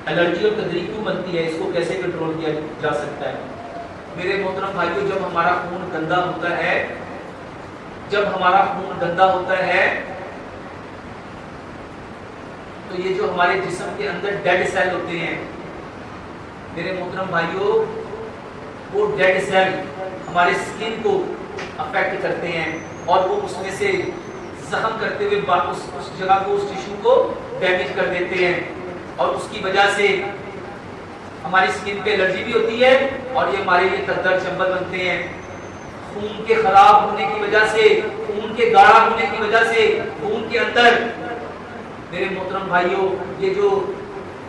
Allergy اور تدری کیوں بنتی ہے، اس کو کیسے کنٹرول کیا جا سکتا ہے؟ میرے محترم بھائیو، جب ہمارا خون گندا ہوتا ہے، جب ہمارا خون گندا ہوتا ہے تو یہ جو ہمارے جسم کے اندر ڈیڈ سیل ہوتے ہیں میرے محترم بھائیو، وہ ڈیڈ سیل ہمارے سکن کو افیکٹ کرتے ہیں اور وہ اس میں سے زخم کرتے ہوئے اس جگہ کو، اس ٹشو کو ڈیمیج کر دیتے ہیں، اور اس کی وجہ سے ہماری سکن پہ الرجی بھی ہوتی ہے اور یہ ہمارے لیے تدر چمبل بنتے ہیں۔ خون کے خراب ہونے کی وجہ سے، خون کے گاڑھا ہونے کی وجہ سے خون کے اندر میرے محترم بھائیوں، یہ جو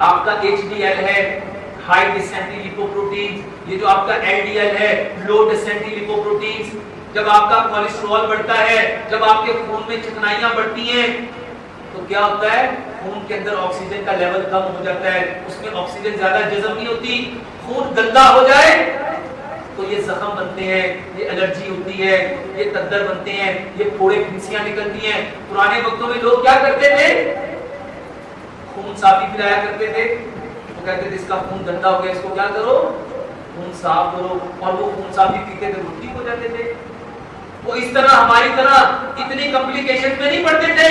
آپ کا HDL ہے، ہائی ڈسینٹی لیپوپروٹین، یہ جو آپ کا LDL ہے، لو ڈسینٹی لیپوپروٹینز، جب آپ کا کولیسٹرول بڑھتا ہے، جب آپ کے خون میں چکنائیاں بڑھتی ہیں تو کیا ہوتا ہے؟ خون کے اندر آکسیجن کا لیول کم ہو جاتا ہے، اس میں آکسیجن زیادہ جذب نہیں ہوتی۔ خون گندا ہو جائے تو یہ زخم بنتے ہیں، یہ الرجی ہوتی ہے، یہ تدر بنتے ہیں، یہ پھوڑے پھنسیاں نکلتی ہیں۔ پرانے وقتوں میں لوگ کیا کرتے تھے؟ خون صافی پلایا کرتے تھے، وہ کہتے تھے اس کا خون گندا ہو گیا، اس کو کیا کرو؟ خون صاف کرو، اور وہ خون صافی پیتے تھے، وہ ٹھیک ہو جاتے تھے۔ وہ اس طرح ہماری طرح اتنی کمپلیکیشن میں نہیں پڑتے تھے۔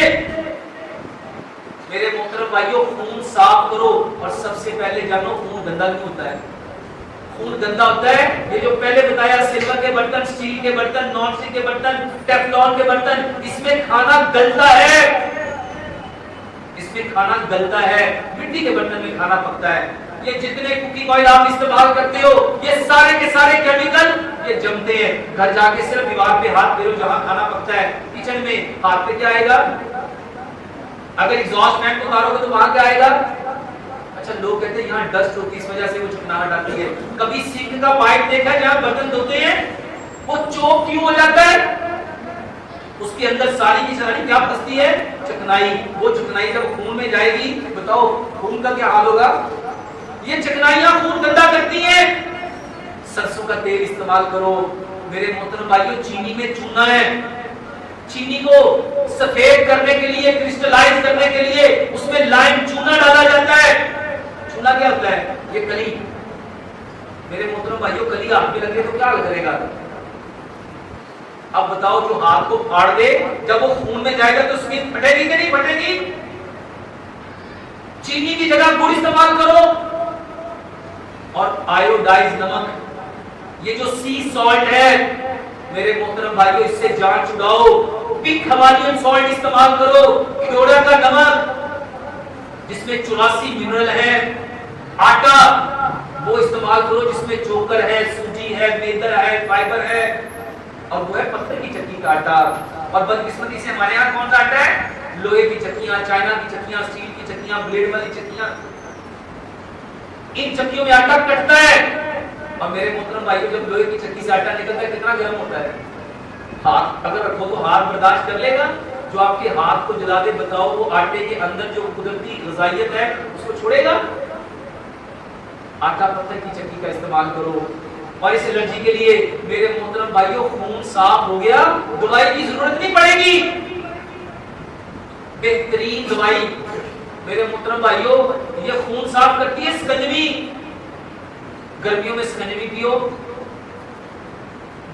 میرے محترم بھائیوں، خون صاف کرو، اور سب سے پہلے جانو خون گندا کیوں ہوتا ہے۔ خون گندا ہوتا ہے، یہ جو پہلے بتایا، سلور کے برتن، سٹیل کے برتن، نان اسٹک کے برتن، ٹیفلون کے برتن، اس میں کھانا گلتا ہے، اس میں کھانا گلتا ہے۔ مٹی کے برتن میں کھانا پکتا ہے۔ یہ جتنے کوکنگ آئل آپ استعمال کرتے ہو، یہ سارے کے سارے کیمیکل یہ جمتے ہیں۔ گھر جا کے صرف دیوار پہ ہاتھ پھیرو جہاں کھانا پکتا ہے، کچن میں ہاتھ پہ کیا آئے گا؟ اگر ایگزاسٹ فین کو اتارو گے تو وہاں کیا آئے گا؟ اچھا، لوگ کہتے ہیں یہاں ڈسٹ ہوتی ہے، اس وجہ سے وہ چکناہٹ آتی ہے۔ کبھی سنک کا پائپ دیکھا ہے جہاں برتن دھوتے ہیں، وہ چوک کیوں ہو جاتا ہے؟ اس کے اندر ساری کی ساری کیا پھنستی ہے؟ چکنائی۔ وہ چکنائی جب خون میں جائے گی، بتاؤ خون کا کیا حال ہوگا؟ یہ چکنائیاں خون گندا کرتی ہیں۔ سرسوں کا تیل استعمال کرو میرے محترم بھائیوں۔ چینی میں چونا ہے، چینی کو سفید کرنے کے لیے، کرسٹلائز کرنے کے لیے اس میں لائم چونا ڈالا جاتا ہے۔ چونا کیا ہوتا ہے؟ یہ کلی۔ میرے محترم بھائیوں، کلی ہاتھ پہ لگے تو کیا کرے گا؟ اب بتاؤ، جو ہاتھ کو پھاڑ دے، جب وہ خون میں جائے گا تو سکن پھٹے گی کہ نہیں پھٹے گی؟ چینی کی جگہ گڑ استعمال کرو، اور آیوڈائز نمک، یہ جو سی سالٹ ہے میرے محترم بھائیوں، اس سے جان چھڑاؤ۔ پک ہمالین سالٹ استعمال کرو، کیوڑا کا نمک جس میں 84 منرل ہے۔ آٹا وہ استعمال کرو جس میں چوکر ہے، سوجی ہے، میدا ہے، فائبر ہے، اور وہ ہے پتھر کی چکی کا آٹا۔ اور بدقسمتی سے ہمارے یہاں کون سا آٹا ہے؟ لوہے کی چکیاں، چائنا کی چکیاں، اسٹیل کی چکیاں، بلیڈ والی چکیاں۔ ان چکیوں میں آٹا کٹتا ہے، اور میرے محترم بھائیوں، جب لوہے کی چکی سے آٹا نکلتا ہے کتنا گرم ہوتا ہے؟ ہاتھ اگر رکھو تو ہاتھ برداشت کر لے گا؟ جو آپ کے ہاتھ کو جلا دے، بتاؤ وہ آٹے کے اندر جو قدرتی غذائیت ہے اس کو چھوڑے گا؟ آٹا پتھر کی چکی کا استعمال کرو۔ اور اس الرجی کے لیے میرے محترم بھائیوں، خون صاف ہو گیا، دوائی کی ضرورت نہیں پڑے گی۔ بہترین دوائی میرے محترم بھائیوں، یہ خون صاف کرتی ہے، سکنجوی۔ گرمیوں میں سکنجوی پیو،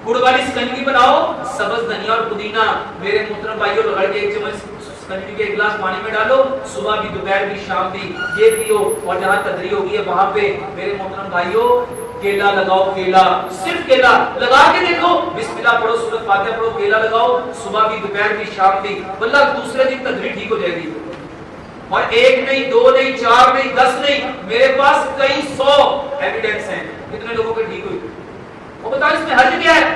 گڑ والی سکنجوی بناؤ، سبز دھنیا اور پودینہ میرے محترم بھائیوں رگڑ کے 1 چمچ سکنجوی کے 1 گلاس پانی میں ڈالو، صبح بھی، دوپہر بھی، شام بھی یہ پیو۔ اور جہاں تدری ہوگی ہے وہاں پہ میرے محترم بھائیوں کیلا لگاؤ، کیلا، صرف کیلا لگا کے دیکھو، بسم اللہ پڑھو، سورۃ فاتحہ پڑھو، کیلا لگاؤ، صبح بھی، دوپہر بھی، شام بھی، واللہ دوسرے دن تدری ٹھیک ہو جائے گی۔ اور 1 نہیں، 2 نہیں، 4 نہیں، 10 نہیں، میرے پاس کئی 100 ایویڈنس ہیں کتنے لوگوں کے ٹھیک ہوئی۔ وہ بتاؤ اس میں حل کیا ہے؟